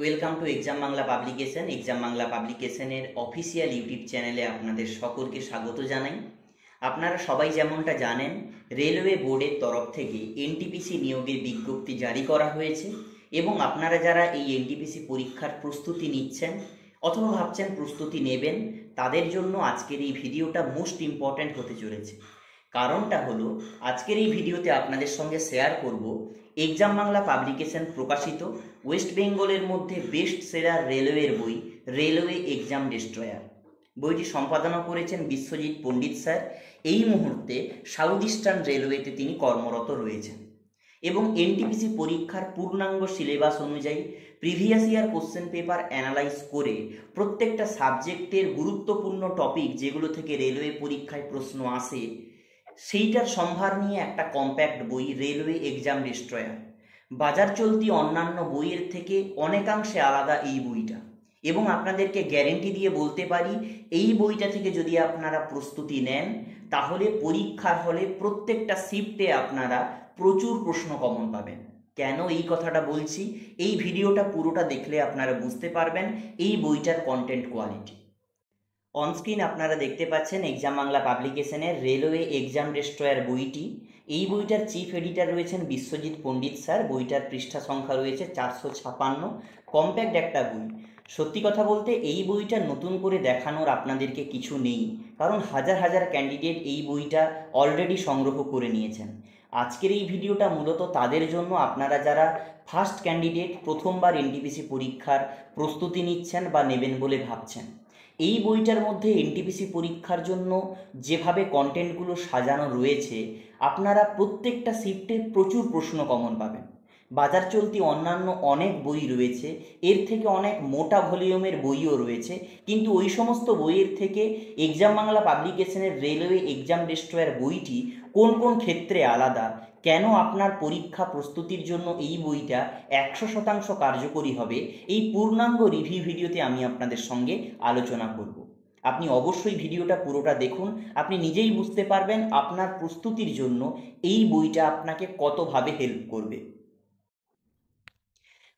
Welcome to exam Bangla publication. Exam Bangla পাবলিকেশনের official YouTube চ্যানেলে আপনাদের সকলকে স্বাগত জানাই। আপনারা সবাই যেমনটা জানেন, রেলওয়ে বোর্ডের তরফ থেকে এনটিপিসি নিয়োগের বিজ্ঞপ্তি জারি করা হয়েছে এবং আপনারা যারা এই এনটিপিসি পরীক্ষার প্রস্তুতি নিচ্ছেন অথবা ভাবছেন প্রস্তুতি নেবেন, তাদের জন্য আজকের এই ভিডিওটা মোস্ট ইম্পর্ট্যান্ট হতে চলেছে। কারণটা হলো, আজকের এই ভিডিওতে আপনাদের সঙ্গে শেয়ার করব এক্সাম বাংলা পাবলিকেশন প্রকাশিত ওয়েস্ট বেঙ্গলের মধ্যে বেস্ট সেলার রেলওয়ের বই রেলওয়ে এক্সাম ডেস্ট্রয়ার। বইটি সম্পাদনা করেছেন বিশ্বজিৎ পণ্ডিত স্যার। এই মুহূর্তে সাউথ ইস্টার্ন রেলওয়েতে তিনি কর্মরত রয়েছেন এবং এনটিপিসি পরীক্ষার পূর্ণাঙ্গ সিলেবাস অনুযায়ী previous year question paper analyse করে প্রত্যেকটা সাবজেক্টের গুরুত্বপূর্ণ টপিক যেগুলো থেকে রেলওয়ে পরীক্ষায় প্রশ্ন আসে সেইটার সম্ভার নিয়ে একটা কম্প্যাক্ট বই রেলওয়ে এক্সাম ডেস্ট্রয়ার। বাজার চলতি অন্যান্য বইয়ের থেকে অনেকাংশে আলাদা এই বইটা, এবং আপনাদেরকে গ্যারেন্টি দিয়ে বলতে পারি এই বইটা থেকে যদি আপনারা প্রস্তুতি নেন তাহলে পরীক্ষার হলে প্রত্যেকটা শিফটে আপনারা প্রচুর প্রশ্ন কমন পাবেন। কেন এই কথাটা বলছি, এই ভিডিওটা পুরোটা দেখলে আপনারা বুঝতে পারবেন এই বইটার কন্টেন্ট কোয়ালিটি। অনস্ক্রিন আপনারা দেখতে পাচ্ছেন এক্সাম বাংলা পাবলিকেশনের রেলওয়ে এক্সাম ডেস্ট্রয়ার বইটি। এই বইটার চিফ এডিটর রয়েছেন বিশ্বজিৎ পণ্ডিত স্যার। বইটার পৃষ্ঠা সংখ্যা রয়েছে 456। কম্প্যাক্ট একটা বই। সত্যি কথা বলতে এই বইটা নতুন করে দেখানোর আপনাদেরকে কিছু নেই, কারণ হাজার হাজার ক্যান্ডিডেট এই বইটা অলরেডি সংগ্রহ করে নিয়েছেন। আজকের এই ভিডিওটা মূলত তাদের জন্য, আপনারা যারা ফার্স্ট ক্যান্ডিডেট, প্রথমবার এনটিপিসি পরীক্ষার প্রস্তুতি নিচ্ছেন বা নেবেন বলে ভাবছেন। এই বইটার মধ্যে এনটিপিসি পরীক্ষার জন্য যেভাবে কন্টেন্টগুলো সাজানো রয়েছে, আপনারা প্রত্যেকটা শিফটে প্রচুর প্রশ্ন কমন পাবেন। বাজার চলতি অন্যান্য অনেক বই রয়েছে, এর থেকে অনেক মোটা ভলিউমের বইও রয়েছে, কিন্তু ওই সমস্ত বইয়ের থেকে এক্সাম বাংলা পাবলিকেশনের রেলওয়ে এক্সাম ডেস্ট্রয়ার বইটি কোন কোন ক্ষেত্রে আলাদা, কেন আপনার পরীক্ষা প্রস্তুতির জন্য এই বইটা 100% কার্যকরী হবে, এই পূর্ণাঙ্গ রিভিউ ভিডিওতে আমি আপনাদের সঙ্গে আলোচনা করব। আপনি অবশ্যই ভিডিওটা পুরোটা দেখুন, আপনি নিজেই বুঝতে পারবেন আপনার প্রস্তুতির জন্য এই বইটা আপনাকে কতভাবে হেল্প করবে।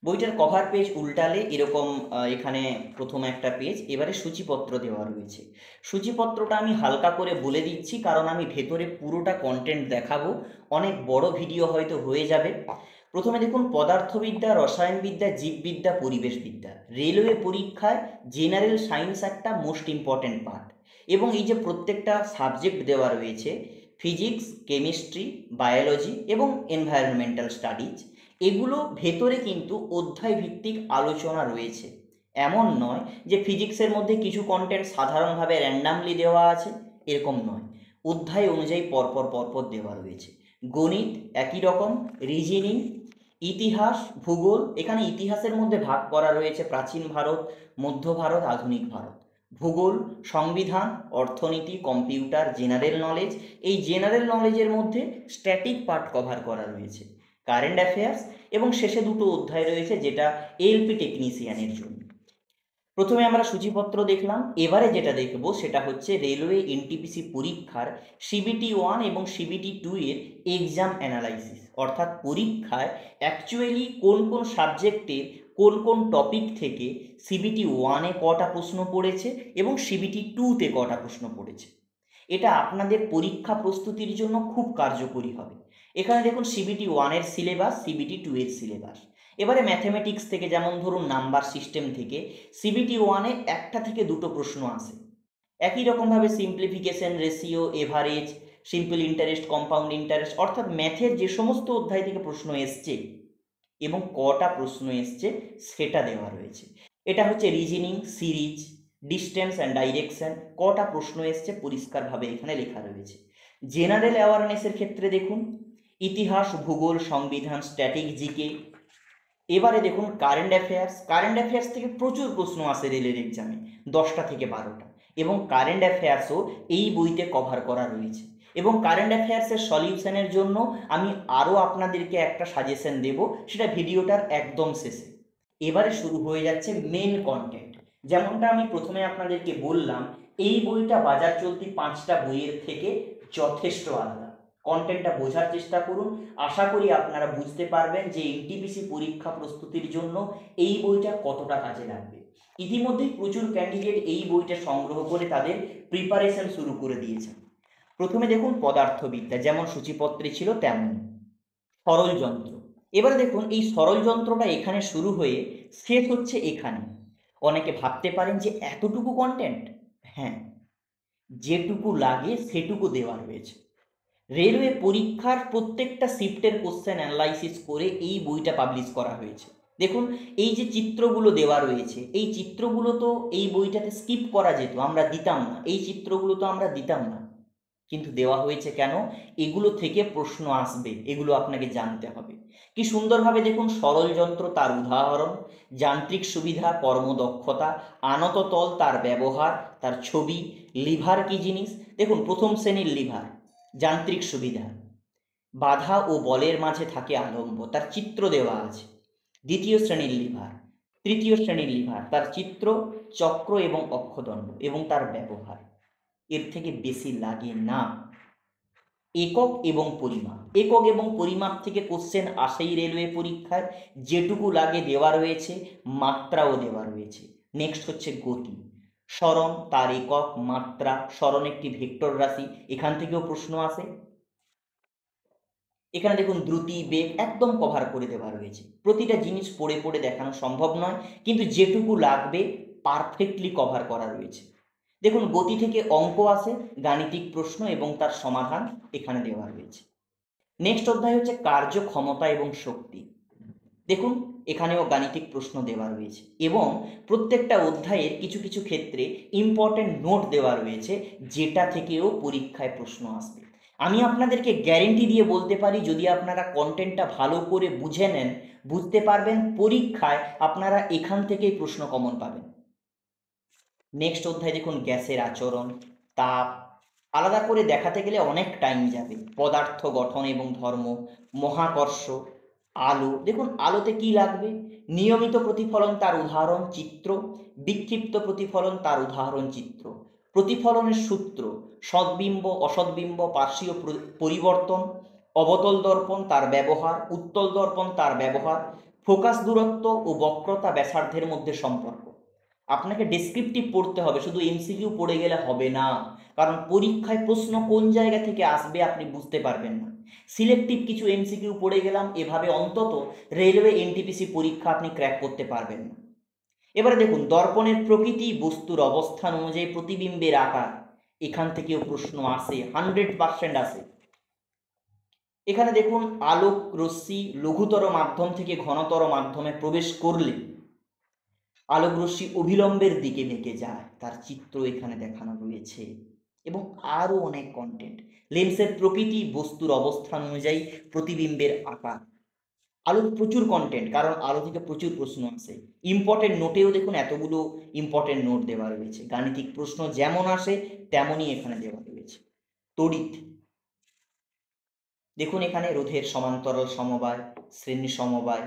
বইটার কভার পেজ উল্টালে এরকম এখানে প্রথম একটা পেজ, এবারে সূচিপত্র দেওয়া রয়েছে। সূচিপত্রটা আমি হালকা করে বলে দিচ্ছি, কারণ আমি ভেতরে পুরোটা কন্টেন্ট দেখাবো, অনেক বড় ভিডিও হয়তো হয়ে যাবে। প্রথমে দেখুন, পদার্থবিদ্যা, রসায়নবিদ্যা, জীববিদ্যা, পরিবেশবিদ্যা। রেলওয়ে পরীক্ষায় জেনারেল সায়েন্স একটা মোস্ট ইম্পর্ট্যান্ট পার্ট, এবং এই যে প্রত্যেকটা সাবজেক্ট দেওয়া রয়েছে, ফিজিক্স, কেমিস্ট্রি, বায়োলজি এবং এনভায়রনমেন্টাল স্টাডিজ, এগুলো ভেতরে কিন্তু অধ্যায় ভিত্তিক আলোচনা রয়েছে। এমন নয় যে ফিজিক্সের মধ্যে কিছু কন্টেন্ট সাধারণভাবে র্যান্ডামলি দেওয়া আছে, এরকম নয়। অধ্যায় অনুযায়ী পরপর দেওয়া রয়েছে। গণিত একই রকম, রিজনিং, ইতিহাস, ভূগোল। এখানে ইতিহাসের মধ্যে ভাগ করা রয়েছে প্রাচীন ভারত, মধ্য ভারত, আধুনিক ভারত। ভূগোল, সংবিধান, অর্থনীতি, কম্পিউটার, জেনারেল নলেজ। এই জেনারেল নলেজের মধ্যে স্ট্যাটিক পার্ট কভার করা রয়েছে, কারেন্ট অ্যাফেয়ার্স, এবং শেষে দুটো অধ্যায় রয়েছে যেটা এলপি টেকনিশিয়ানের জন্য। প্রথমে আমরা সূচিপত্র দেখলাম, এবারে যেটা দেখব সেটা হচ্ছে রেলওয়ে এনটিপিসি পরীক্ষার সিবিটি 1 এবং সিবিটি 2 এর এক্সাম অ্যানালাইসিস, অর্থাৎ পরীক্ষায় অ্যাকচুয়ালি কোন কোন সাবজেক্টের কোন কোন টপিক থেকে সিবিটি 1-এ কটা প্রশ্ন পড়েছে এবং সিবিটি 2-তে কটা প্রশ্ন পড়েছে। এটা আপনাদের পরীক্ষা প্রস্তুতির জন্য খুব কার্যকরী হবে। এখানে দেখুন সিবিটি 1-এর সিলেবাস, সিবিটি 2-এর সিলেবাস। এবারে ম্যাথমেটিক্স থেকে, যেমন ধরুন নাম্বার সিস্টেম থেকে সিবিটি 1-এ একটা থেকে দুটো প্রশ্ন আসে। একই রকমভাবে simplification, ratio, average, simple interest, compound interest, অর্থাৎ ম্যাথের যে সমস্ত অধ্যায় থেকে প্রশ্ন এসছে এবং কটা প্রশ্ন এসছে সেটা দেওয়া রয়েছে। এটা হচ্ছে reasoning, series, distance and direction, কটা প্রশ্ন এসছে পরিষ্কারভাবে এখানে লেখা রয়েছে। জেনারেল অ্যাওয়ারনেসের ক্ষেত্রে দেখুন ইতিহাস, ভূগোল, সংবিধান, স্ট্যাটিক, জিকে। এবারে দেখুন কারেন্ট অ্যাফেয়ার্স। কারেন্ট অ্যাফেয়ার্স থেকে প্রচুর প্রশ্ন আসে রেলের এক্সামে, 10টা থেকে 12টা, এবং কারেন্ট অ্যাফেয়ার্সও এই বইতে কভার করা রয়েছে। এবং কারেন্ট অ্যাফেয়ার্সের সলিউশনের জন্য আমি আরও আপনাদেরকে একটা সাজেশন দেব, সেটা ভিডিওটার একদম শেষে। এবারে শুরু হয়ে যাচ্ছে মেন কন্টেন্ট। যেমনটা আমি প্রথমে আপনাদেরকে বললাম, এই বইটা বাজার চলতি 5টা বইয়ের থেকে যথেষ্ট আলাদা। কন্টেন্টটা বোঝার চেষ্টা করুন। আশা করি আপনারা বুঝতে পারবেন যে এনটিপিসি পরীক্ষা প্রস্তুতির জন্য এই বইটা কতটা কাজে লাগবে। ইতিমধ্যেই প্রচুর ক্যান্ডিডেট এই বইটা সংগ্রহ করে তাদের প্রিপারেশন শুরু করে দিয়েছেন। প্রথমে দেখুন পদার্থবিদ্যা, যেমন সূচিপত্রে ছিল তেমন সরল যন্ত্র। এবারে দেখুন এই সরল যন্ত্রটা এখানে শুরু হয়ে শেষ হচ্ছে এখানে। অনেকে ভাবতে পারেন যে এতটুকু কন্টেন্ট, হ্যাঁ, যেটুকু লাগে সেটুকু দেওয়া রয়েছে। রেলওয়ে পরীক্ষার প্রত্যেকটা শিফটের কোশ্চেন অ্যানালাইসিস করে এই বইটা পাবলিশ করা হয়েছে। দেখুন এই যে চিত্রগুলো দেওয়া রয়েছে, এই চিত্রগুলো তো এই বইটাতে স্কিপ করা যেত, আমরা দিতাম না, এই চিত্রগুলো তো আমরা দিতাম না, কিন্তু দেওয়া হয়েছে কেন? এগুলো থেকে প্রশ্ন আসবে, এগুলো আপনাকে জানতে হবে। কি সুন্দরভাবে দেখুন সরল যন্ত্র তার উদাহরণ, যান্ত্রিক সুবিধা, কর্মদক্ষতা, আনত তল তার ব্যবহার, তার ছবি, লিভার কি জিনিস। দেখুন প্রথম শ্রেণীর লিভার, যান্ত্রিক সুবিধা, বাধা ও বলের মাঝে থাকে আলম্ব, তার চিত্র দেওয়া আছে। দ্বিতীয় শ্রেণীর লিভার, তৃতীয় শ্রেণীর লিভার, তার চিত্র, চক্র এবং অক্ষদণ্ড এবং তার ব্যবহার। এর থেকে বেশি লাগে না। একক এবং পরিমাপ, একক এবং পরিমাপ থেকে কোশ্চেন আসেই রেলওয়ে পরীক্ষায়, যেটুকু লাগে দেওয়া রয়েছে, মাত্রাও দেওয়া রয়েছে। নেক্সট হচ্ছে গতি, স্মরণ তার একক, মাত্রা, স্মরণ একটি ভেক্টর রাশি, এখান থেকেও প্রশ্ন আসে। এখানে দেখুন দ্রুতি, বেগ একদম কভার করে দেওয়া রয়েছে। প্রতিটা জিনিস পড়ে পড়ে দেখানো সম্ভব নয়, কিন্তু যেটুকু লাগবে পারফেক্টলি কভার করা রয়েছে। দেখুন গতি থেকে অঙ্ক আসে, গাণিতিক প্রশ্ন এবং তার সমাধান এখানে দেওয়া রয়েছে। নেক্সট অধ্যায় হচ্ছে কার্যক্ষমতা এবং শক্তি। দেখুন এখানেও গাণিতিক প্রশ্ন দেওয়া রয়েছে এবং প্রত্যেকটা অধ্যায়ের কিছু কিছু ক্ষেত্রে ইম্পর্টেন্ট নোট দেওয়া রয়েছে, যেটা থেকেও পরীক্ষায় প্রশ্ন আসবে। আমি আপনাদেরকে গ্যারেন্টি দিয়ে বলতে পারি, যদি আপনারা কন্টেন্টটা ভালো করে বুঝে নেন, বুঝতে পারবেন পরীক্ষায় আপনারা এখান থেকেই প্রশ্ন কমন পাবেন। নেক্সট অধ্যায় দেখুন গ্যাসের আচরণ, তাপ, আলাদা করে দেখাতে গেলে অনেক টাইম যাবে। পদার্থ গঠন এবং ধর্ম, মহাকর্ষ, আলো, দেখুন আলোতে কি লাগবে? নিয়মিত প্রতিফলন তার উদাহরণ চিত্র, বিক্ষিপ্ত প্রতিফলন তার উদাহরণ চিত্র, প্রতিফলনের সূত্র, সদ্বিম্ব অসদ্বিম্ব পার্শ্বীয় পরিবর্তন, অবতল দর্পণ তার ব্যবহার, উত্তল দর্পণ তার ব্যবহার, ফোকাস দূরত্ব ও বক্রতা ব্যাসার্ধের মধ্যে সম্পর্ক। আপনাকে ডেসক্রিপটিভ পড়তে হবে, শুধু এমসিকিউ পড়ে গেলে হবে না, কারণ পরীক্ষায় প্রশ্ন কোন জায়গা থেকে আসবে আপনি বুঝতে পারবেন না। সিলেক্টিভ কিছু এমসিকিউ পড়ে গেলাম, এভাবে অন্তত রেলওয়ে এনটিপিসি পরীক্ষা আপনি ক্র্যাক করতে পারবেন না। এবারে দেখুন দর্পণের প্রকৃতি, বস্তুর অবস্থান অনুযায়ী প্রতিবিম্বের আকার, এখান থেকেও প্রশ্ন আসে, 100% আসে। এখানে দেখুন আলোক রশ্মি লঘুতর মাধ্যম থেকে ঘনতর মাধ্যমে প্রবেশ করলে আলোক রশ্মি অভিলম্বের দিকে বেঁকে যায়, তার চিত্র এখানে দেখানো রয়েছে এবং আরও অনেক কন্টেন্ট। লেন্সের প্রকৃতি, বস্তুর অবস্থান অনুযায়ী প্রতিবিম্বের আকার, আলোর প্রচুর কন্টেন্ট, কারণ আলো থেকে প্রচুর প্রশ্ন আসে। ইম্পর্টেন্ট নোটেও দেখুন এতগুলো ইম্পর্টেন্ট নোট দেওয়া রয়েছে। গাণিতিক প্রশ্ন যেমন আসে তেমনই এখানে দেওয়া রয়েছে। তড়িৎ, দেখুন এখানে রোধের সমান্তরাল সমবায়, শ্রেণী সমবায়,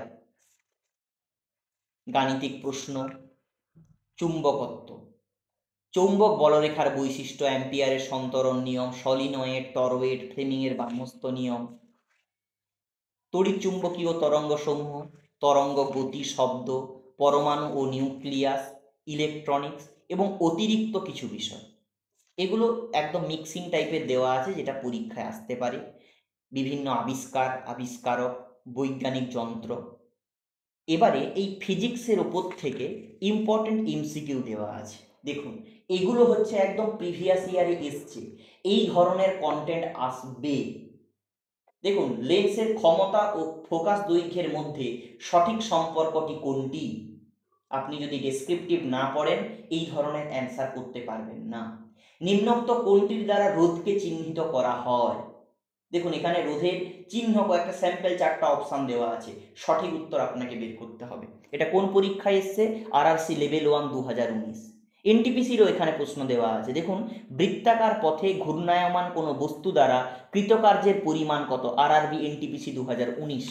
গাণিতিক প্রশ্ন, চুম্বকত্ব, চৌম্বক বলরেখার বৈশিষ্ট্য, অ্যাম্পিয়ারের সন্তরণ নিয়ম, সলিনয়েড, টরয়েড, ফ্লেমিংয়ের বামহস্ত নিয়ম, তড়িৎ চুম্বকীয় তরঙ্গসমূহ, তরঙ্গ গতি, শব্দ, পরমাণু ও নিউক্লিয়াস, ইলেকট্রনিক্স এবং অতিরিক্ত কিছু বিষয়। এগুলো একদম মিক্সিং টাইপের দেওয়া আছে, যেটা পরীক্ষায় আসতে পারে। বিভিন্ন আবিষ্কার, আবিষ্কারক, বৈজ্ঞানিক যন্ত্র। এবারে এই ফিজিক্সের ওপর থেকে ইম্পর্টেন্ট এমসিকিউ দেওয়া আছে। দেখুন এগুলো হচ্ছে একদম প্রিভিয়াস ইয়ারে এসছে, এই ধরনের কন্টেন্ট আসবে। দেখুন লেন্সের ক্ষমতা ও ফোকাস দৈর্ঘ্যের মধ্যে সঠিক সম্পর্কটি কোনটি? আপনি যদি ডেসক্রিপটিভ না পড়েন এই ধরনের অ্যান্সার করতে পারবেন না। নিম্নোক্ত কোনটির দ্বারা রোধকে চিহ্নিত করা হয়? দেখুন এখানে রোধের চিহ্ন কয়েকটা স্যাম্পল 4টা অপশান দেওয়া আছে, সঠিক উত্তর আপনাকে বের করতে হবে। এটা কোন পরীক্ষায় এসছে? RRC level 1 2019। এনটিপিসিরও এখানে প্রশ্ন দেওয়া আছে। দেখুন বৃত্তাকার পথে ঘূর্ণায়মান কোনো বস্তু দ্বারা কৃতকার্যের পরিমাণ কত? RRB NTPC 2019।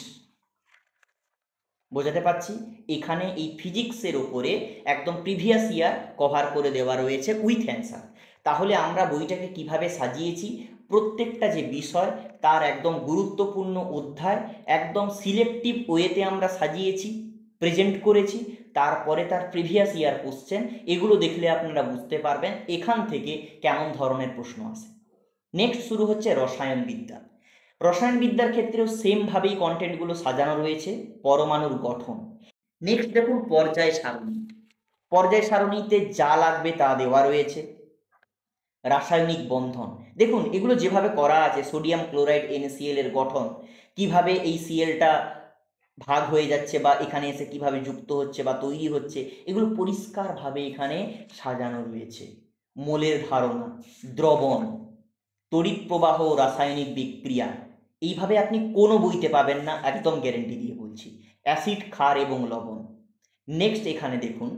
বোঝাতে পারছি? এখানে এই ফিজিক্সের ওপরে একদম প্রিভিয়াস ইয়ার কভার করে দেওয়া রয়েছে উইথ অ্যান্সার। তাহলে আমরা বইটাকে কিভাবে সাজিয়েছি? প্রত্যেকটা যে বিষয় তার একদম গুরুত্বপূর্ণ অধ্যায় একদম সিলেক্টিভ ওয়েতে আমরা সাজিয়েছি, প্রেজেন্ট করেছি। তারপরে তার প্রিভিয়াস ইয়ার কোশ্চেন, এগুলো দেখলে আপনারা বুঝতে পারবেন এখান থেকে কেমন ধরনের প্রশ্ন আসে। নেক্সট শুরু হচ্ছে রসায়নবিদ্যা। রসায়নবিদ্যার ক্ষেত্রেও সেমভাবেই কন্টেন্টগুলো সাজানো রয়েছে। পরমাণুর গঠন। নেক্সট দেখুন পর্যায় সারণী। পর্যায় সারণীতে যা লাগবে তা দেওয়া রয়েছে। রাসায়নিক বন্ধন, দেখুন এগুলো যেভাবে করা আছে, সোডিয়াম ক্লোরাইড NaCl এর গঠন, কিভাবে এই সিএলটা ভাগ হয়ে যাচ্ছে বা এখানে এসে কিভাবে যুক্ত হচ্ছে বা তৈরি হচ্ছে, এগুলো পরিষ্কারভাবে এখানে সাজানো রয়েছে। মোলের ধারণা, দ্রবণ, তড়িৎ প্রবাহ, রাসায়নিক বিক্রিয়া, এইভাবে আপনি কোনো বইতে পাবেন না, একদম গ্যারেন্টি দিয়ে বলছি। অ্যাসিড, ক্ষার এবং লবণ। নেক্সট এখানে দেখুন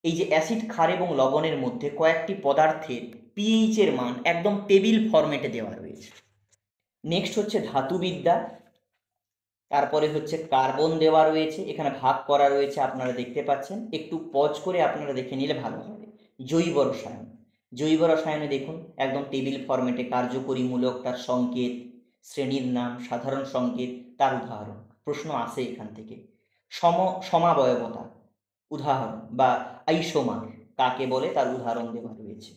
এই যে অ্যাসিড, ক্ষার এবং লবণের মধ্যে কয়েকটি পদার্থের পিএইচ এর মান একদম টেবিল ফরম্যাটে দেওয়া রয়েছে। নেক্সট হচ্ছে ধাতুবিদ্যা। তারপরে হচ্ছে কার্বন দেওয়া রয়েছে, এখানে ভাগ করা রয়েছে, আপনারা দেখতে পাচ্ছেন। একটু পজ করে আপনারা দেখে নিলে ভালো হবে। জৈব রসায়ন। জৈব রসায়নে দেখুন একদম টেবিল ফরম্যাটে কার্যকরীমূলক, তার সংকেত, শ্রেণীর নাম, সাধারণ সংকেত, তার উদাহরণ। প্রশ্ন আসে এখান থেকে। সমাবয়বতা, উদাহরণ বা আইসোমার কাকে বলে তার উদাহরণ দেওয়া রয়েছে।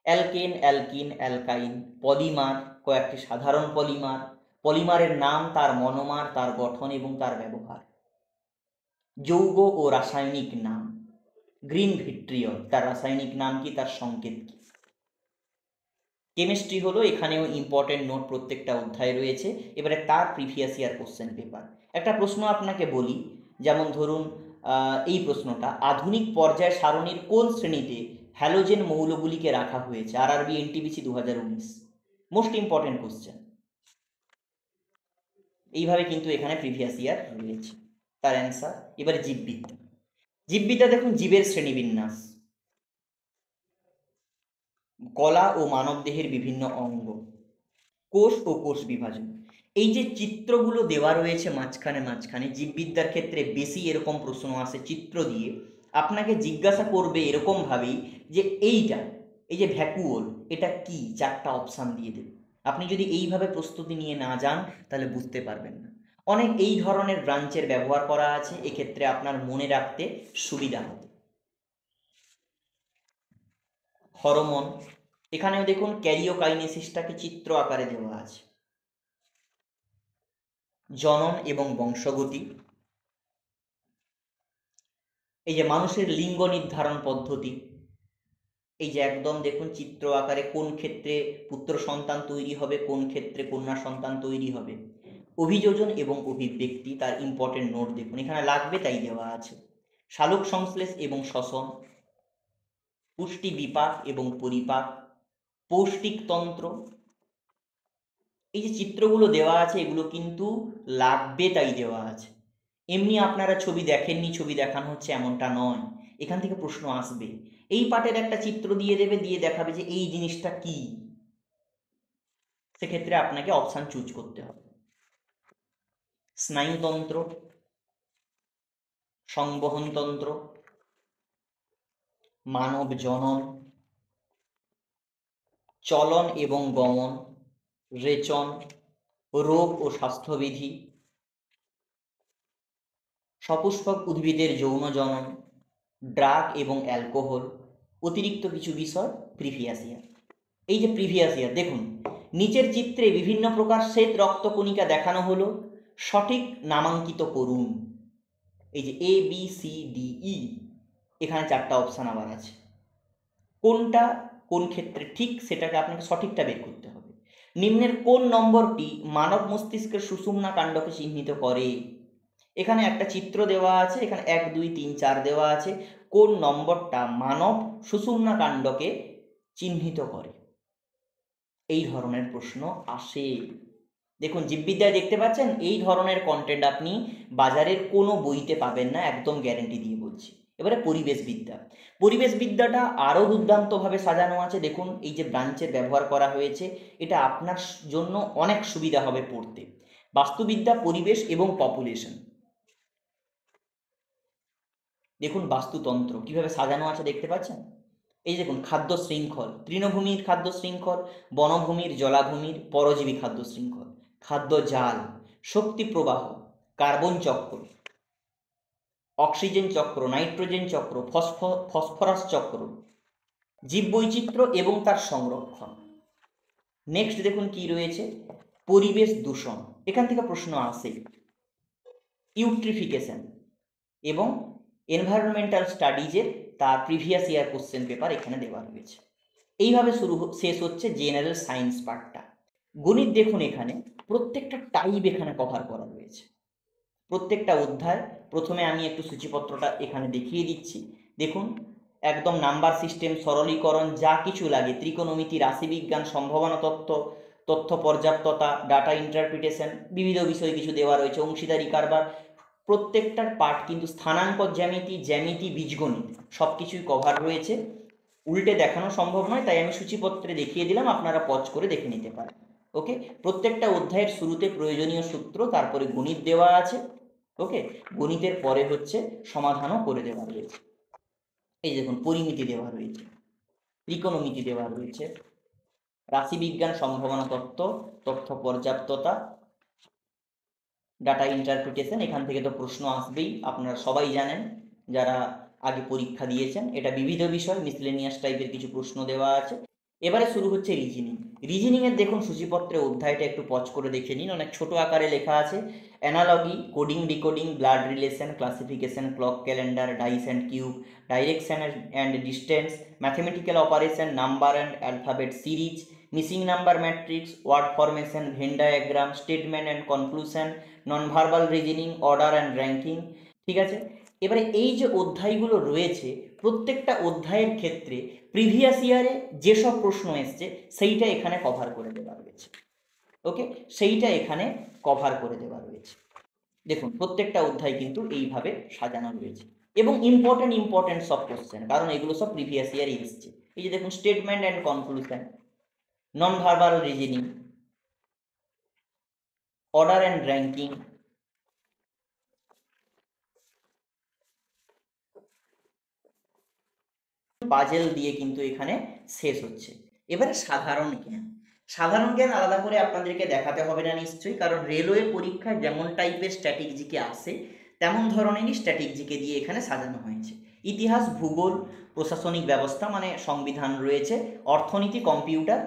Alkane, alkyne, অ্যালকাইন। পলিমার, কয়েকটি সাধারণ পলিমার, পলিমারের নাম, তার মনোমার, তার গঠন এবং তার ব্যবহার। যৌগ ও রাসায়নিক নাম। গ্রিন ভিট্রিয়ল, তার রাসায়নিক নাম কি, তার সংকেত কি। কেমিস্ট্রি হলো, এখানেও ইম্পর্টেন্ট নোট প্রত্যেকটা অধ্যায় রয়েছে। এবারে তার প্রিভিয়াস ইয়ার কোশ্চেন পেপার। একটা প্রশ্ন আপনাকে বলি, যেমন ধরুন এই প্রশ্নটা, আধুনিক পর্যায় সারণীর কোন শ্রেণীতে হ্যালোজেন মৌলগুলিকে রাখা হয়েছে? RRB NTPC 2019, most important question. এইভাবে কিন্তু এখানে প্রিভিয়াস ইয়ার রয়েছে, তার অ্যান্সার। এবারে জীববিদ্যা। জীববিদ্যা দেখুন জীবের শ্রেণীবিন্যাস, কলা ও মানবদেহের বিভিন্ন অঙ্গ, কোষ ও কোষ বিভাজন। এই যে চিত্রগুলো দেওয়া রয়েছে মাঝখানে মাঝখানে, জীববিদ্যার ক্ষেত্রে বেশি এরকম প্রশ্ন আসে চিত্র দিয়ে। আপনাকে জিজ্ঞাসা করবে এরকমভাবেই যে এইটা, এই যে ভ্যাকুওল, এটা কি, 4টা অপশান দিয়ে দেবে। আপনি যদি এইভাবে প্রস্তুতি নিয়ে না যান তাহলে বুঝতে পারবেন না। অনেক এই ধরনের ব্রাঞ্চের ব্যবহার করা আছে, এক্ষেত্রে আপনার মনে রাখতে সুবিধা হবে। হরমোন, এখানেও দেখুন ক্যারিওকাইনেসিসটাকে চিত্র আকারে দেওয়া আছে। জনন এবং বংশগতি, এই যে মানুষের লিঙ্গ নির্ধারণ পদ্ধতি, এই যে একদম দেখুন চিত্র আকারে কোন ক্ষেত্রে পুত্র সন্তান তৈরি হবে, কোন ক্ষেত্রে কন্যা সন্তান তৈরি হবে। অভিযোজন এবং অভিব্যক্তি, তার ইম্পর্টেন্ট নোট দেখুন, এখানে লাগবে তাই দেওয়া আছে। সালোক সংশ্লেষ এবং শ্বসন, পুষ্টি বিপাক এবং পরিপাক, পৌষ্টিকতন্ত্র। এই যে চিত্রগুলো দেওয়া আছে এগুলো কিন্তু লাগবে তাই দেওয়া আছে। এমনি আপনারা ছবি দেখেননি, ছবি দেখানো হচ্ছে এমনটা নয়, এখান থেকে প্রশ্ন আসবে। এই পার্টের একটা চিত্র দিয়ে দেবে, দিয়ে দেখাবে যে এই জিনিসটা কি, সেক্ষেত্রে আপনাকে অপশান চুজ করতে হবে। স্নায়ুতন্ত্র, সংবহনতন্ত্র, মানব জনন, চলন এবং গমন, রেচন, রোগ ও স্বাস্থ্যবিধি, সপুষ্পক উদ্ভিদের যৌন জনন, ড্রাগ এবং অ্যালকোহল, অতিরিক্ত কিছু বিষয় প্রিভিয়াস ইয়ার। এই যে প্রিভিয়াস ইয়ার দেখুন, নিচের চিত্রে বিভিন্ন প্রকার শ্বেত রক্তকণিকা দেখানো হলো, সঠিক নামাঙ্কিত করুন। এই যে ABCDE, এখানে 4টা অপশান আবার আছে, কোনটা কোন ক্ষেত্রে ঠিক সেটাকে আপনাকে সঠিকটা বের করতে হবে। নিম্নের কোন নম্বরটি মানব মস্তিষ্কের সুষুম্না কাণ্ডকে চিহ্নিত করে? এখানে একটা চিত্র দেওয়া আছে, এখানে 1 2 3 4 দেওয়া আছে, কোন নম্বরটা মানব সুষুম্না কাণ্ডকে চিহ্নিত করে? এই ধরনের প্রশ্ন আসে। দেখুন জীববিদ্যায় দেখতে পাচ্ছেন এই ধরনের কন্টেন্ট আপনি বাজারের কোনো বইতে পাবেন না, একদম গ্যারেন্টি দিয়ে বলছি। এবারে পরিবেশবিদ্যা। পরিবেশবিদ্যাটা আরও দুর্দান্তভাবে সাজানো আছে। দেখুন এই যে ব্রাঞ্চের ব্যবহার করা হয়েছে, এটা আপনার জন্য অনেক সুবিধা হবে পড়তে। বাস্তুবিদ্যা, পরিবেশ এবং পপুলেশন। দেখুন বাস্তুতন্ত্র কিভাবে সাজানো আছে দেখতে পাচ্ছেন। এই দেখুন খাদ্য শৃঙ্খল, তৃণভূমির খাদ্য শৃঙ্খল, বনভূমির, জলাভূমির, পরজীবী খাদ্য শৃঙ্খল, খাদ্য জাল, শক্তি প্রবাহ, কার্বন চক্র, অক্সিজেন চক্র, নাইট্রোজেন চক্র, ফসফরাস চক্র, জীববৈচিত্র্য এবং তার সংরক্ষণ। নেক্সট দেখুন কি রয়েছে, পরিবেশ দূষণ, এখান থেকে প্রশ্ন আসে। ইউট্রিফিকেশন এবং এনভায়রনমেন্টাল স্টাডিজের তার প্রিভিয়াস ইয়ার কোশ্চেন পেপার এখানে দেওয়া রয়েছে। এইভাবে শেষ হচ্ছে জেনারেল সায়েন্স পার্টটা। গণিত দেখুন এখানে প্রত্যেকটা টাইপ এখানে কভার করা রয়েছে, প্রত্যেকটা অধ্যায়। প্রথমে আমি একটু সূচিপত্রটা এখানে দেখিয়ে দিচ্ছি। দেখুন একদম নাম্বার সিস্টেম, সরলীকরণ, যা কিছু লাগে, ত্রিকোণমিতি, রাশিবিজ্ঞান, সম্ভাবনা তত্ত্ব, তথ্য পর্যাপ্ততা, ডাটা ইন্টারপ্রিটেশন, বিবিধ বিষয় কিছু দেওয়া রয়েছে, অংশীদারি কারবার, প্রত্যেকটার পার্ট কিন্তু স্থানাঙ্ক জ্যামিতি, জ্যামিতি, বীজগণিত সব কিছুই কভার রয়েছে। উল্টে দেখানো সম্ভব নয়, তাই আমি সূচিপত্রে দেখিয়ে দিলাম, আপনারা পজ করে দেখে নিতে পারেন। ওকে, প্রত্যেকটা অধ্যায়ের শুরুতে প্রয়োজনীয় সূত্র, তারপরে গণিত দেওয়া আছে। ওকে, গণিতের পরে হচ্ছে সমাধানও করে দেওয়া রয়েছে। এই দেখুন পরিমিতি দেওয়া রয়েছে, ত্রিকোণমিতি দেওয়া রয়েছে, রাশিবিজ্ঞান, সম্ভাবনা তত্ত্ব, তথ্য পর্যাপ্ততা, ডাটা ইন্টারপ্রিটেশন। এখান থেকে তো প্রশ্ন আসবেই, আপনারা সবাই জানেন যারা আগে পরীক্ষা দিয়েছেন। এটা বিবিধ বিষয়, মিসলেনিয়াস টাইপের কিছু প্রশ্ন দেওয়া আছে। এবারে শুরু হচ্ছে রিজনিং। রিজনিংয়ের দেখুন সূচিপত্রে অধ্যায়টা একটু পজ করে দেখে নিন, অনেক ছোট আকারে লেখা আছে। Analogy, coding decoding, blood relation, classification, clock calendar, dice and cube, direction and distance, mathematical operation, number and alphabet series, missing number matrix, word formation, Venn diagram, statement and conclusion, non verbal reasoning, order and ranking. ঠিক আছে, এবারে এই যে অধ্যায়গুলো রয়েছে, প্রত্যেকটা অধ্যায়ের ক্ষেত্রে প্রিভিয়াস ইয়ারে যেসব প্রশ্ন এসছে সেইটা এখানে কভার করে দেওয়া রয়েছে। ওকে, সেইটা এখানে কভার করে দেওয়া রয়েছে। দেখুন প্রত্যেকটা অধ্যায় কিন্তু এইভাবে সাজানো রয়েছে এবং ইম্পর্টেন্ট সব কোশ্চেন, কারণ এগুলো সব প্রিভিয়াস ইয়ারে এসছে। এই যে দেখুন statement and conclusion, non verbal reasoning, order and ranking, puzzle দিয়ে কিন্তু এখানে শেষ হচ্ছে। এবারে সাধারণ জ্ঞান। সাধারণ জ্ঞান আলাদা করে আপনাদেরকে দেখাতে হবে না নিশ্চয়ই, কারণ রেলওয়ে পরীক্ষায় যেমন টাইপের স্ট্যাটিক জিকে আসে তেমন ধরনেরই স্ট্যাটিক জিকে দিয়ে এখানে সাজানো হয়েছে। ইতিহাস, ভূগোল, প্রশাসনিক ব্যবস্থা মানে সংবিধান রয়েছে, অর্থনীতি, computer,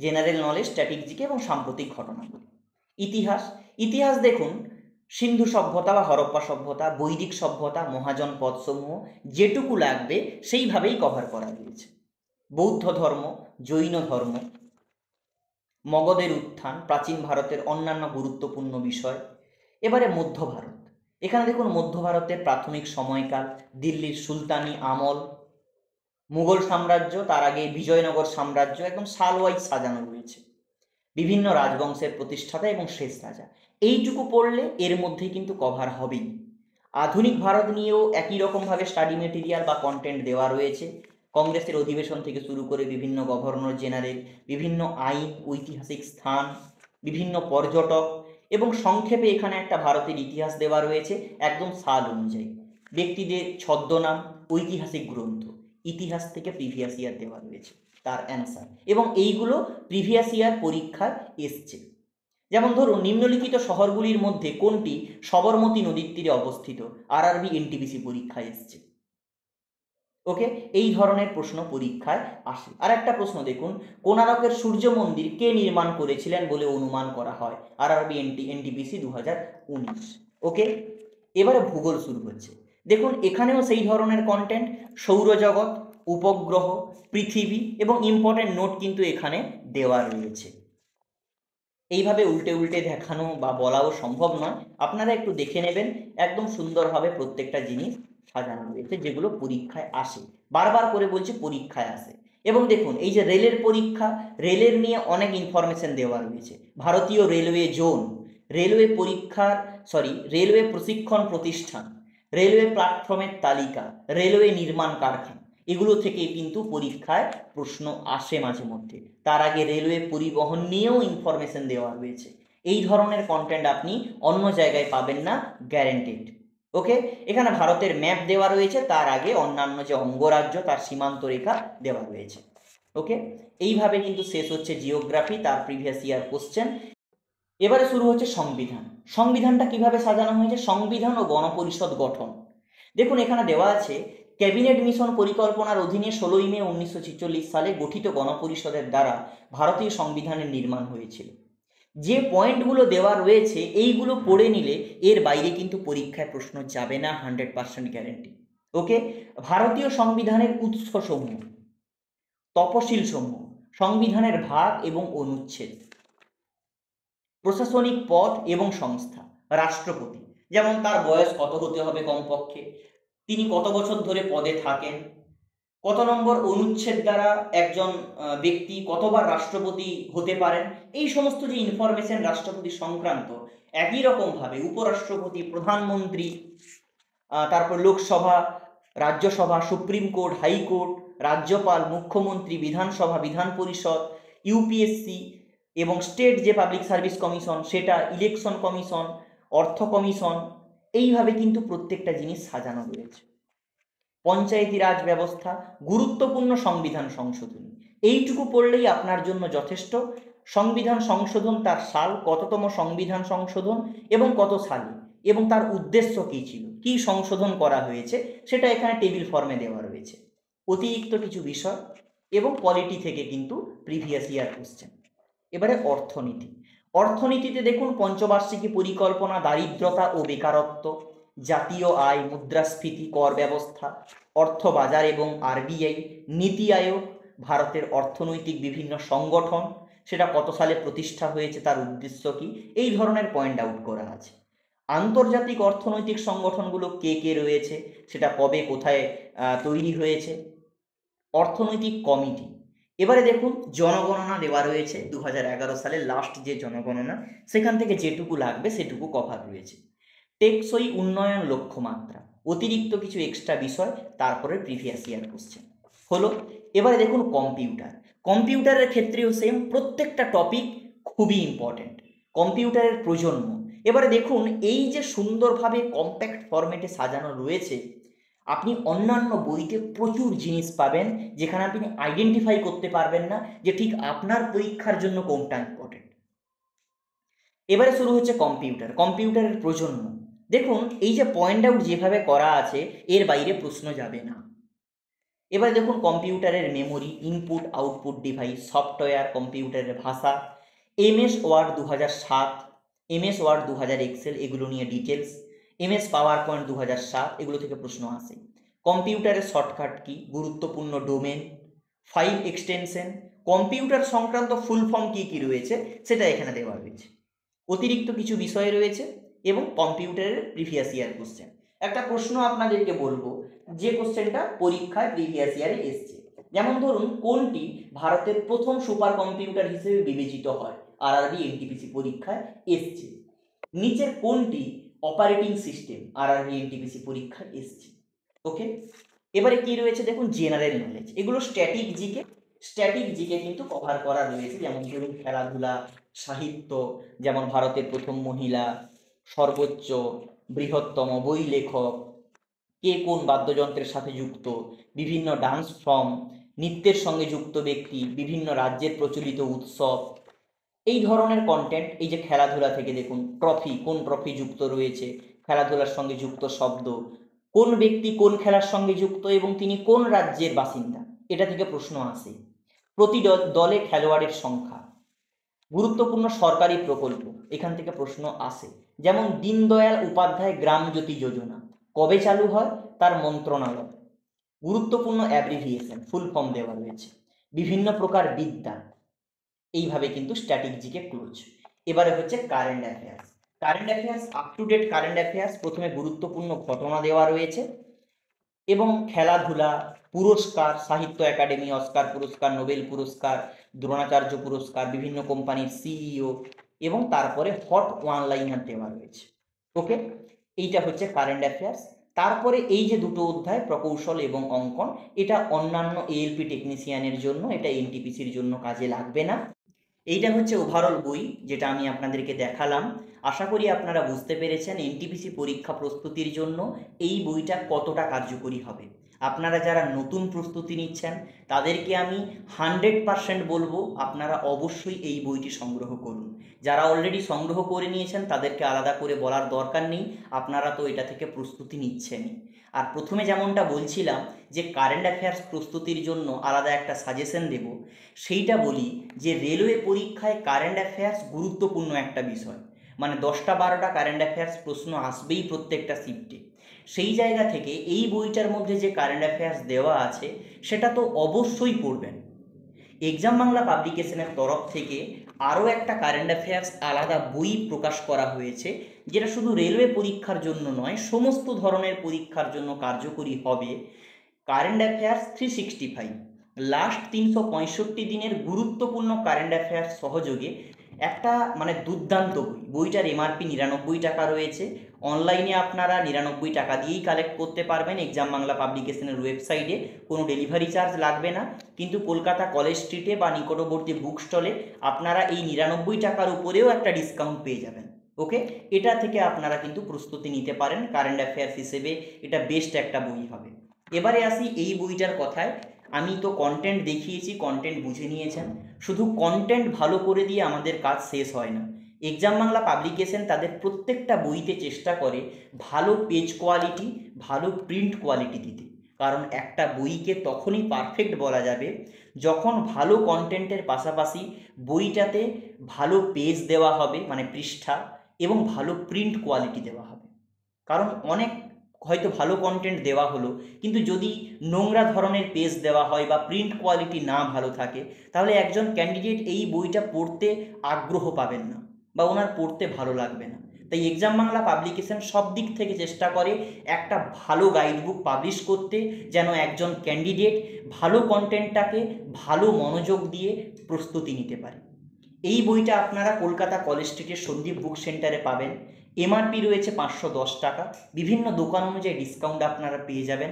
general knowledge, static GK এবং সাম্প্রতিক ঘটনাগুলি। ইতিহাস দেখুন সিন্ধু সভ্যতা বা হরপ্পা সভ্যতা, বৈদিক সভ্যতা, মহাজনপদ সমূহ যেটুকু লাগবে সেইভাবেই কভার করা হয়েছে। বৌদ্ধ ধর্ম, জৈন ধর্ম, মগধের উত্থান, প্রাচীন ভারতের অন্যান্য গুরুত্বপূর্ণ বিষয়। এবারে মধ্য ভারত, এখানে দেখুন মধ্য ভারতের প্রাথমিক সময়কাল, দিল্লির সুলতানি আমল, মুঘল সাম্রাজ্য, তার আগে বিজয়নগর সাম্রাজ্য, একদম সাল ওয়াইজ সাজানো রয়েছে, বিভিন্ন রাজবংশের প্রতিষ্ঠাতা এবং শেষ রাজা। এইটুকু পড়লে এর মধ্যেই কিন্তু কভার হবেই। আধুনিক ভারত নিয়েও একই রকমভাবে স্টাডি মেটেরিয়াল বা কন্টেন্ট দেওয়া রয়েছে, কংগ্রেসের অধিবেশন থেকে শুরু করে বিভিন্ন গভর্নর জেনারেল, বিভিন্ন আইন, ঐতিহাসিক স্থান, বিভিন্ন পর্যটক এবং সংক্ষেপে এখানে একটা ভারতের ইতিহাস দেওয়া রয়েছে একদম সাল অনুযায়ী, ব্যক্তিদের ছদ্মনাম, ঐতিহাসিক গ্রন্থ, ইতিহাস থেকে প্রিভিয়াস ইয়ার দেওয়া রয়েছে তার অ্যান্সার, এবং এইগুলো প্রিভিয়াস ইয়ার পরীক্ষায় এসছে। যেমন ধরুন নিম্নলিখিত শহরগুলির মধ্যে কোনটি সবরমতী নদীর তীরে অবস্থিত, আরআরবি এনটিপিসি পরীক্ষায় এসছে। ওকে, এই ধরনের প্রশ্ন পরীক্ষায় আসে। আর একটা প্রশ্ন দেখুন, কোণারকের সূর্য মন্দির কে নির্মাণ করেছিলেন বলে অনুমান করা হয়, আরআরবি এনটিপিসি 2019। ওকে, এবারে ভূগোল শুরু হচ্ছে। দেখুন এখানেও সেই ধরনের কন্টেন্ট, সৌরজগৎ, উপগ্রহ, পৃথিবী এবং ইম্পর্টেন্ট নোট কিন্তু এখানে দেওয়া রয়েছে। এইভাবে উল্টে উল্টে দেখানো বা বলাও সম্ভব নয়, আপনারা একটু দেখে নেবেন, একদম সুন্দরভাবে প্রত্যেকটা জিনিস সাজানো রয়েছে যেগুলো পরীক্ষায় আসে। বারবার করে বলছি পরীক্ষায় আসে। এবং দেখুন এই যে রেলের পরীক্ষা, রেলের নিয়ে অনেক ইনফরমেশন দেওয়া রয়েছে, ভারতীয় রেলওয়ে জোন, রেলওয়ে পরীক্ষার রেলওয়ে প্রশিক্ষণ প্রতিষ্ঠান, রেলওয়ে প্ল্যাটফর্মের তালিকা, রেলওয়ে নির্মাণ কারখানা, এগুলো থেকে কিন্তু পরীক্ষায় প্রশ্ন আসে মাঝে মধ্যে। তার আগে রেলওয়ে পরিবহন নিয়েও ইনফরমেশন দেওয়া রয়েছে। এই ধরনের কন্টেন্ট আপনি অন্য জায়গায় পাবেন না, গ্যারেন্টেড। ওকে, এখানে ভারতের ম্যাপ দেওয়া রয়েছে, তার আগে অন্যান্য যে অঙ্গরাজ্য তার সীমান্ত রেখা দেওয়া রয়েছে। ওকে, এইভাবে কিন্তু শেষ হচ্ছে জিওগ্রাফি, তার প্রিভিয়াস ইয়ার কোশ্চেন। এবারে শুরু হচ্ছে সংবিধান। সংবিধানটা কিভাবে সাজানো হয়েছে, সংবিধান ও গণপরিষদ গঠন। দেখুন এখানে দেওয়া আছে, ক্যাবিনেট মিশন পরিকল্পনার অধীনে 16ই মে 1946 সালে গঠিত গণপরিষদের দ্বারা ভারতীয় সংবিধানের নির্মাণ হয়েছিল। যে পয়েন্টগুলো দেওয়া রয়েছে এইগুলো পড়ে নিলে এর বাইরে কিন্তু পরীক্ষায় প্রশ্ন যাবে না, 100% গ্যারেন্টি। ওকে, ভারতীয় সংবিধানের উৎসসমূহ, তফসিল সমূহ, সংবিধানের ভাগ এবং অনুচ্ছেদ, প্রশাসনিক পদ এবং সংস্থা, রাষ্ট্রপতি যেমন তার বয়স কত হতে হবে কমপক্ষে, তিনি কত বছর ধরে পদে থাকেন, কত নম্বর অনুচ্ছেদ দ্বারা একজন ব্যক্তি কতবার রাষ্ট্রপতি হতে পারেন, এই সমস্ত যে ইনফরমেশন রাষ্ট্রপতি সংক্রান্ত, একই রকমভাবে উপরাষ্ট্রপতি, প্রধানমন্ত্রী, তারপর Lok Sabha, Rajya Sabha, supreme court, high court, রাজ্যপাল, মুখ্যমন্ত্রী, বিধানসভা, বিধান পরিষদ, ইউপিএসসি এবং স্টেট যে পাবলিক সার্ভিস কমিশন সেটা, ইলেকশন কমিশন, অর্থ কমিশন, এইভাবে কিন্তু প্রত্যেকটা জিনিস সাজানো রয়েছে। পঞ্চায়েতি রাজ ব্যবস্থা, গুরুত্বপূর্ণ সংবিধান সংশোধনী, এইটুকু পড়লেই আপনার জন্য যথেষ্ট। সংবিধান সংশোধন, তার সাল, কততম সংবিধান সংশোধন এবং কত সালে, এবং তার উদ্দেশ্য কী ছিল, কি সংশোধন করা হয়েছে সেটা এখানে টেবিল ফর্মে দেওয়া রয়েছে। অতিরিক্ত কিছু বিষয় এবং পলিটি থেকে কিন্তু প্রিভিয়াস ইয়ার কোশ্চেন। এবারে অর্থনীতি। অর্থনীতিতে দেখুন পঞ্চবার্ষিকী পরিকল্পনা, দারিদ্রতা ও বেকারত্ব, জাতীয় আয়, মুদ্রাস্ফীতি, কর ব্যবস্থা, অর্থ বাজার এবং আরবিআই, নীতি আয়োগ, ভারতের অর্থনৈতিক বিভিন্ন সংগঠন, সেটা কত সালে প্রতিষ্ঠা হয়েছে, তার উদ্দেশ্য কি, এই ধরনের পয়েন্ট আউট করা আছে। আন্তর্জাতিক অর্থনৈতিক সংগঠনগুলো কে কে রয়েছে, সেটা কবে কোথায় তৈরি হয়েছে, অর্থনৈতিক কমিটি। এবারে দেখুন জনগণনা দেওয়া রয়েছে 2011 সালের লাস্ট যে জনগণনা, সেখান থেকে যেটুকু লাগবে সেটুকু কভার রয়েছে। টেকসই উন্নয়ন লক্ষ্যমাত্রা, অতিরিক্ত কিছু এক্সট্রা বিষয়, তারপরে প্রিভিয়াস ইয়ার কোশ্চেন হলো। এবারে দেখুন কম্পিউটার। কম্পিউটারের ক্ষেত্রেও সেম, প্রত্যেকটা টপিক খুবই ইম্পর্টেন্ট। কম্পিউটারের প্রজন্ম, এবারে দেখুন এই যে সুন্দরভাবে কম্প্যাক্ট ফরম্যাটে সাজানো রয়েছে, আপনি অন্যান্য বইতে প্রচুর জিনিস পাবেন যেখানে আপনি আইডেন্টিফাই করতে পারবেন না যে ঠিক আপনার পরীক্ষার জন্য কোনটা ইম্পর্টেন্ট। এবারে শুরু হচ্ছে কম্পিউটার, কম্পিউটারের প্রজন্ম। দেখুন এই যে পয়েন্ট আউট যেভাবে করা আছে এর বাইরে প্রশ্ন যাবে না। এবার দেখুন কম্পিউটারের memory, input output device, software, কম্পিউটারের ভাষা, MS Word 2007, MS Word 2000 Excel, এগুলো নিয়ে ডিটেলস, এমএস পাওয়ার পয়েন্ট 2007, এগুলো থেকে প্রশ্ন আসে। কম্পিউটারের শর্টকাট কি, গুরুত্বপূর্ণ ডোমেন, ফাইল এক্সটেনশন, কম্পিউটার সংক্রান্ত ফুল ফর্ম কী কী রয়েছে সেটা এখানে দেওয়া রয়েছে। অতিরিক্ত কিছু বিষয় রয়েছে এবং কম্পিউটারের প্রিভিয়াস ইয়ার কোশ্চেন। একটা প্রশ্ন আপনাদেরকে বলবো যে কোশ্চেনটা পরীক্ষায় প্রিভিয়াস ইয়ারে এসছে, যেমন ধরুন কোনটি ভারতের প্রথম সুপার কম্পিউটার হিসেবে বিবেচিত হয়, আরআরবি এনটিপিসি পরীক্ষায় এসছে। নিচের কোনটি অপারেটিং সিস্টেম, আরআরবি এনটিপিসি পরীক্ষায় এসছে। ওকে, এবারে কি রয়েছে দেখুন জেনারেল নলেজ, এগুলো স্ট্যাটিক জিকে, স্ট্যাটিক জিকে কিন্তু কভার করা রয়েছে, যেমন ধরুন খেলাধুলা, সাহিত্য, যেমন ভারতের প্রথম মহিলা, সর্বোচ্চ বৃহত্তম বই লেখক, কে কোন বাদ্যযন্ত্রের সাথে যুক্ত, বিভিন্ন ডান্স ফর্ম, নৃত্যের সঙ্গে যুক্ত ব্যক্তি, বিভিন্ন রাজ্যের প্রচলিত উৎসব, এই ধরনের কন্টেন্ট। এই যে খেলাধুলা থেকে দেখুন ট্রফি, কোন ট্রফি যুক্ত রয়েছে, খেলাধুলার সঙ্গে যুক্ত শব্দ, কোন ব্যক্তি কোন খেলার সঙ্গে যুক্ত এবং তিনি কোন রাজ্যের বাসিন্দা, এটা থেকে প্রশ্ন আসে। প্রতি দলে খেলোয়াড়ের সংখ্যা, গুরুত্বপূর্ণ সরকারি প্রকল্প, এখান থেকে প্রশ্ন আসে, যেমন দীনদয়াল উপাধ্যায় গ্রাম জ্যোতি যোজনা কবে চালু হয়, তার মন্ত্রণালয়, গুরুত্বপূর্ণ অ্যাব্রিভিয়েশন, ফুল ফর্ম দেওয়া রয়েছে, বিভিন্ন প্রকার বিদ্যা। এইভাবে কিন্তু স্ট্যাটিক জিকে ক্লোজ। এবারে হচ্ছে current affairs. Current affairs, up to date current affairs, প্রথমে গুরুত্বপূর্ণ ঘটনা দেওয়া রয়েছে এবং খেলাধুলা, পুরস্কার, সাহিত্য একাডেমি, অস্কার পুরস্কার, নোবেল পুরস্কার, দ্রোণাচার্য পুরস্কার, বিভিন্ন কোম্পানির সিইও এবং তারপরে হট ওয়ান লাইনার দেওয়া রয়েছে। ওকে, এইটা হচ্ছে কারেন্ট অ্যাফেয়ার্স। তারপরে এই যে দুটো অধ্যায় প্রকৌশল এবং অঙ্কন, এটা অন্যান্য এএলপি টেকনিশিয়ানের জন্য, এটা এনটিপিসির জন্য কাজে লাগবে না। এইটা হচ্ছে ওভারঅল বই যেটা আমি আপনাদেরকে দেখালাম। আশা করি আপনারা বুঝতে পেরেছেন এনটিপিসি পরীক্ষা প্রস্তুতির জন্য এই বইটা কতটা কার্যকরী হবে। আপনারা যারা নতুন প্রস্তুতি নিচ্ছেন তাদেরকে আমি 100% বলবো আপনারা অবশ্যই এই বইটি সংগ্রহ করুন। যারা অলরেডি সংগ্রহ করে নিয়েছেন তাদেরকে আলাদা করে বলার দরকার নেই, আপনারা তো এটা থেকে প্রস্তুতি নিচ্ছেনই। আর প্রথমে যেমনটা বলছিলাম যে কারেন্ট অ্যাফেয়ার্স প্রস্তুতির জন্য আলাদা একটা সাজেশন দেব, সেইটা বলি যে রেলওয়ে পরীক্ষায় কারেন্ট অ্যাফেয়ার্স গুরুত্বপূর্ণ একটা বিষয়। মানে 10টা 12টা কারেন্ট অ্যাফেয়ার্স প্রশ্ন আসবেই প্রত্যেকটা শিফটে। সেই জায়গা থেকে এই বইটার মধ্যে যে কারেন্ট অ্যাফেয়ার্স দেওয়া আছে সেটা তো অবশ্যই পড়বেন। এক্সাম বাংলা পাবলিকেশনের তরফ থেকে আরও একটা কারেন্ট অ্যাফেয়ার্স আলাদা বই প্রকাশ করা হয়েছে, যেটা শুধু রেলওয়ে পরীক্ষার জন্য নয়, সমস্ত ধরনের পরীক্ষার জন্য কার্যকরী হবে। কারেন্ট অ্যাফেয়ার্স 365, লাস্ট 365 দিনের গুরুত্বপূর্ণ কারেন্ট অ্যাফেয়ার্স সহযোগে একটা মানে দুর্দান্ত বই। বইটার এমআরপি 99 টাকা রয়েছে। অনলাইনে আপনারা 99 টাকা দিয়েই কালেক্ট করতে পারবেন এক্সাম বাংলা পাবলিকেশনের ওয়েবসাইটে, কোনো ডেলিভারি চার্জ লাগবে না। কিন্তু কলকাতা কলেজ স্ট্রিটে বা নিকটবর্তী বুক স্টলে আপনারা এই 99 টাকার উপরেও একটা ডিসকাউন্ট পেয়ে যাবেন। ওকে, এটা থেকে আপনারা কিন্তু প্রস্তুতি নিতে পারেন। কারেন্ট অ্যাফেয়ার্স হিসেবে এটা বেস্ট একটা বই হবে। এবারে আসি এই বইটার কথায়। আমি তো কন্টেন্ট দেখিয়েছি, কন্টেন্ট বুঝে নিয়েছেন। শুধু কন্টেন্ট ভালো করে দিয়ে আমাদের কাজ শেষ হয় না। এক্সাম বাংলা পাবলিকেশন তাদের প্রত্যেকটা বইতে চেষ্টা করে ভালো পেজ কোয়ালিটি, ভালো প্রিন্ট কোয়ালিটি দিতে। কারণ একটা বইকে তখনই পারফেক্ট বলা যাবে যখন ভালো কন্টেন্টের পাশাপাশি বইটাতে ভালো পেজ দেওয়া হবে, মানে পৃষ্ঠা, এবং ভালো প্রিন্ট কোয়ালিটি দেওয়া হবে। কারণ অনেক হয়তো ভালো কন্টেন্ট দেওয়া হলো, কিন্তু যদি নোংরা ধরনের পেজ দেওয়া হয় বা প্রিন্ট কোয়ালিটি না ভালো থাকে, তাহলে একজন ক্যান্ডিডেট এই বইটা পড়তে আগ্রহ পাবেন না বা ওনার পড়তে ভালো লাগবে না। তাই এক্সাম বাংলা পাবলিকেশন সব দিক থেকে চেষ্টা করে একটা ভালো গাইডবুক পাবলিশ করতে, যেন একজন ক্যান্ডিডেট ভালো কন্টেন্টটাকে ভালো মনোযোগ দিয়ে প্রস্তুতি নিতে পারে। এই বইটা আপনারা কলকাতা কলেজ স্ট্রিটের সন্দীপ বুক সেন্টারে পাবেন। এমআরপি রয়েছে 510 টাকা। বিভিন্ন দোকান অনুযায়ী ডিসকাউন্ট আপনারা পেয়ে যাবেন।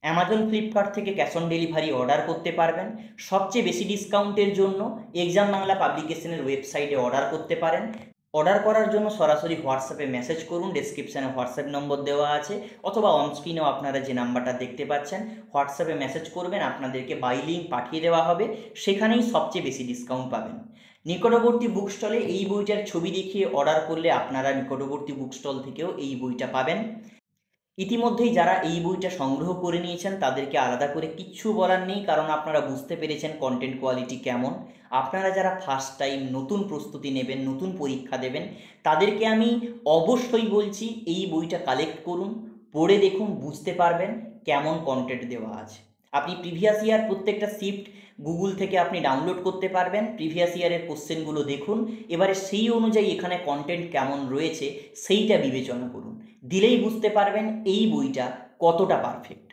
অ্যামাজন ফ্লিপকার্ট থেকে ক্যাশ অন ডেলিভারি অর্ডার করতে পারবেন। সবচেয়ে বেশি ডিসকাউন্টের জন্য এক্সাম বাংলা পাবলিকেশনের ওয়েবসাইটে অর্ডার করতে পারেন। অর্ডার করার জন্য সরাসরি হোয়াটসঅ্যাপে মেসেজ করুন, ডেসক্রিপশানে হোয়াটসঅ্যাপ নম্বর দেওয়া আছে, অথবা অনস্ক্রিনেও আপনারা যে নাম্বারটা দেখতে পাচ্ছেন হোয়াটসঅ্যাপে মেসেজ করবেন, আপনাদেরকে বাই লিঙ্ক পাঠিয়ে দেওয়া হবে। সেখানেই সবচেয়ে বেশি ডিসকাউন্ট পাবেন। নিকটবর্তী বুক স্টলে এই বইটার ছবি দেখিয়ে অর্ডার করলে আপনারা নিকটবর্তী বুক স্টল থেকেও এই বইটা পাবেন। ইতিমধ্যেই যারা এই বইটা সংগ্রহ করে নিয়েছেন তাদেরকে আলাদা করে কিচ্ছু বলার নেই, কারণ আপনারা বুঝতে পেরেছেন কন্টেন্ট কোয়ালিটি কেমন। আপনারা যারা ফার্স্ট টাইম নতুন প্রস্তুতি নেবেন, নতুন পরীক্ষা দেবেন, তাদেরকে আমি অবশ্যই বলছি এই বইটা কালেক্ট করুন, পড়ে দেখুন, বুঝতে পারবেন কেমন কন্টেন্ট দেওয়া আছে। আপনি প্রিভিয়াস ইয়ার প্রত্যেকটা শিফট গুগল থেকে আপনি ডাউনলোড করতে পারবেন। প্রিভিয়াস ইয়ারের কোশ্চেনগুলো দেখুন, এবারে সেই অনুযায়ী এখানে কন্টেন্ট কেমন রয়েছে সেইটা বিবেচনা করুন। দিলেই বুঝতে পারবেন এই বইটা কতটা পারফেক্ট।